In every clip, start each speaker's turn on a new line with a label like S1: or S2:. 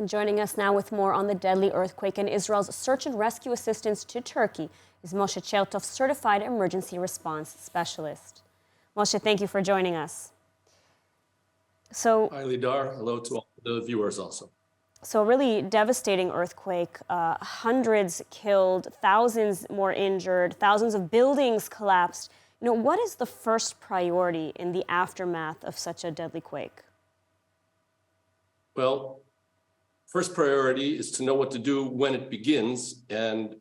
S1: And joining us now with more on the deadly earthquake and Israel's search and rescue assistance to Turkey is Moshe Chertoff, certified emergency response specialist. Moshe, thank you for joining us.
S2: Hi, Lidar. Hello to all the viewers also.
S1: So a really devastating earthquake, hundreds killed, thousands more injured, thousands of buildings collapsed. What is the first priority in the aftermath of such a deadly quake?
S2: Well, first priority is to know what to do when it begins and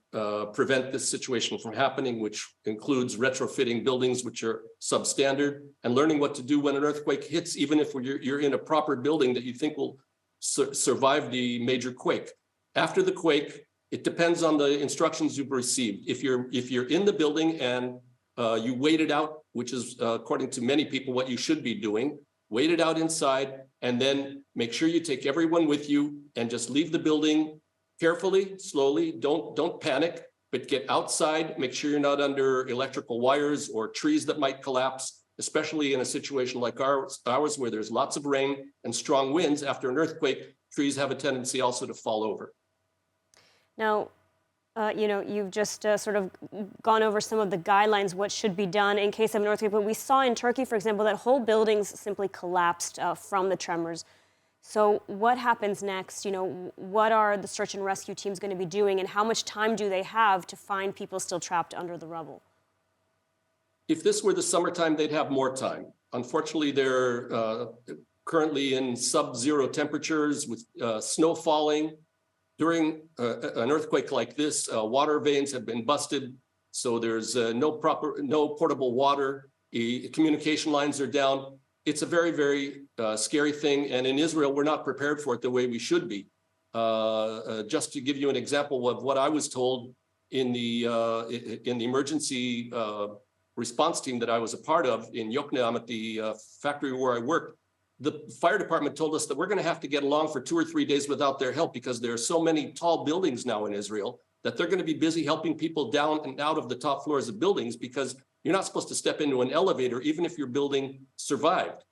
S2: prevent this situation from happening, which includes retrofitting buildings which are substandard and learning what to do when an earthquake hits, even if you're in a proper building that you think will survive the major quake. After the quake, it depends on the instructions you've received. If you're in the building and you wait it out, which is according to many people what you should be doing, wait it out inside, and then make sure you take everyone with you and just leave the building carefully, slowly. Don't panic, but get outside. Make sure you're not under electrical wires or trees that might collapse, especially in a situation like ours where there's lots of rain and strong winds. After an earthquake, trees have a tendency also to fall over.
S1: Now, you've just sort of gone over some of the guidelines, what should be done in case of an earthquake. But we saw in Turkey, for example, that whole buildings simply collapsed from the tremors. So what happens next? What are the search and rescue teams going to be doing, and how much time do they have to find people still trapped under the rubble?
S2: If this were the summertime, they'd have more time. Unfortunately, they're currently in sub-zero temperatures with snow falling. During an earthquake like this, water veins have been busted, so there's no portable water. Communication lines are down. It's a very, very scary thing, and in Israel, we're not prepared for it the way we should be. Just to give you an example of what I was told in the emergency response team that I was a part of in Yokneam at the factory where I worked, the fire department told us that we're going to have to get along for 2 or 3 days without their help because there are so many tall buildings now in Israel that they're going to be busy helping people down and out of the top floors of buildings because you're not supposed to step into an elevator even if your building survived.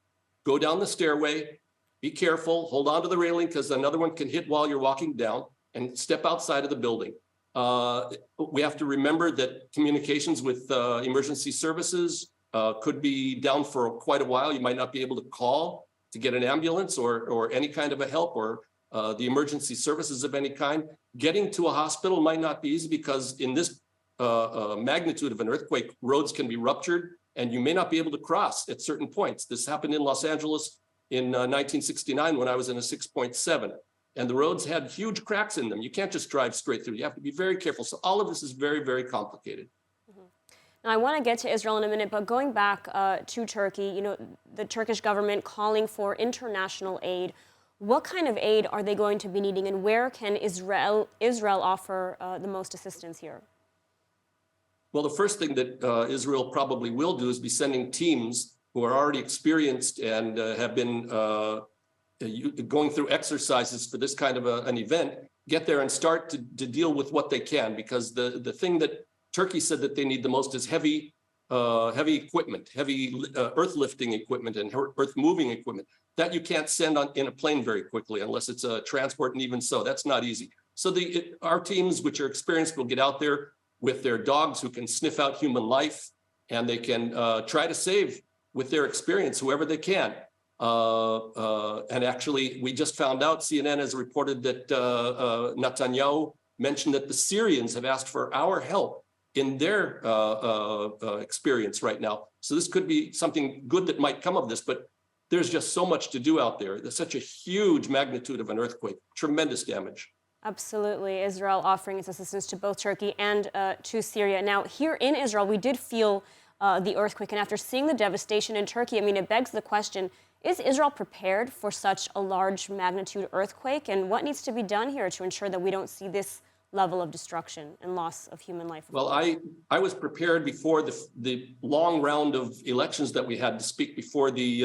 S2: Go down the stairway, be careful, hold on to the railing because another one can hit while you're walking down, and step outside of the building. We have to remember that communications with emergency services could be down for quite a while. You might not be able to call to get an ambulance or any kind of a help or the emergency services of any kind. Getting to a hospital might not be easy because in this magnitude of an earthquake, roads can be ruptured and you may not be able to cross at certain points. This happened in Los Angeles in 1969 when I was in a 6.7. And the roads had huge cracks in them. You can't just drive straight through. You have to be very careful. So all of this is very, very complicated.
S1: Now, I want to get to Israel in a minute, but going back to Turkey, the Turkish government calling for international aid. What kind of aid are they going to be needing, and where can Israel offer the most assistance here?
S2: Well, the first thing that Israel probably will do is be sending teams who are already experienced and have been going through exercises for this kind of an event, get there and start to deal with what they can, because the thing that Turkey said that they need the most is heavy equipment, heavy earth lifting equipment and earth moving equipment that you can't send in a plane very quickly unless it's a transport, and even so, that's not easy. So our teams, which are experienced, will get out there with their dogs who can sniff out human life, and they can try to save with their experience whoever they can. And actually, we just found out, CNN has reported that Netanyahu mentioned that the Syrians have asked for our help in their experience right now. So this could be something good that might come of this, but there's just so much to do out there. There's such a huge magnitude of an earthquake, tremendous damage.
S1: Absolutely. Israel offering its assistance to both Turkey and to Syria. Now, here in Israel, we did feel the earthquake, and after seeing the devastation in Turkey, it begs the question, is Israel prepared for such a large magnitude earthquake, and what needs to be done here to ensure that we don't see this level of destruction and loss of human life?
S2: Well, I was prepared before the long round of elections that we had to speak before the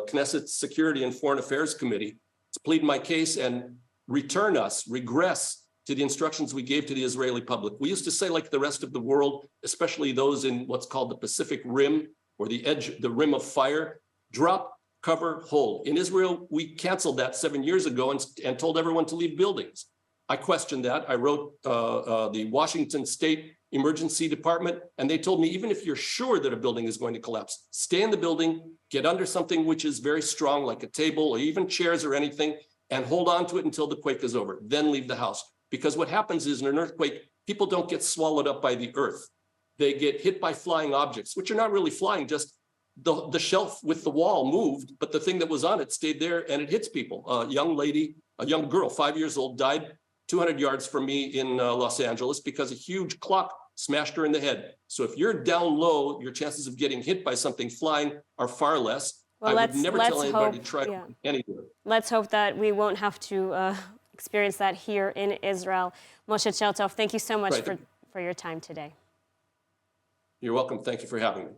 S2: Knesset Security and Foreign Affairs Committee to plead my case and regress to the instructions we gave to the Israeli public. We used to say, like the rest of the world, especially those in what's called the Pacific Rim or the rim of fire, drop cover, hold. In Israel, we canceled that 7 years ago and told everyone to leave buildings. I questioned that. I wrote the Washington State Emergency Department, and they told me, even if you're sure that a building is going to collapse, stay in the building, get under something which is very strong, like a table or even chairs or anything, and hold on to it until the quake is over. Then leave the house. Because what happens is in an earthquake, people don't get swallowed up by the earth. They get hit by flying objects, which are not really flying, just the shelf with the wall moved, but the thing that was on it stayed there and it hits people. A young lady, a young girl, 5 years old, died 200 yards from me in Los Angeles because a huge clock smashed her in the head. So if you're down low, your chances of getting hit by something flying are far less.
S1: Well,
S2: I would never tell anybody to try anything.
S1: Let's hope that we won't have to experience that here in Israel. Moshe Chertoff, thank you so much for your time today.
S2: You're welcome. Thank you for having me.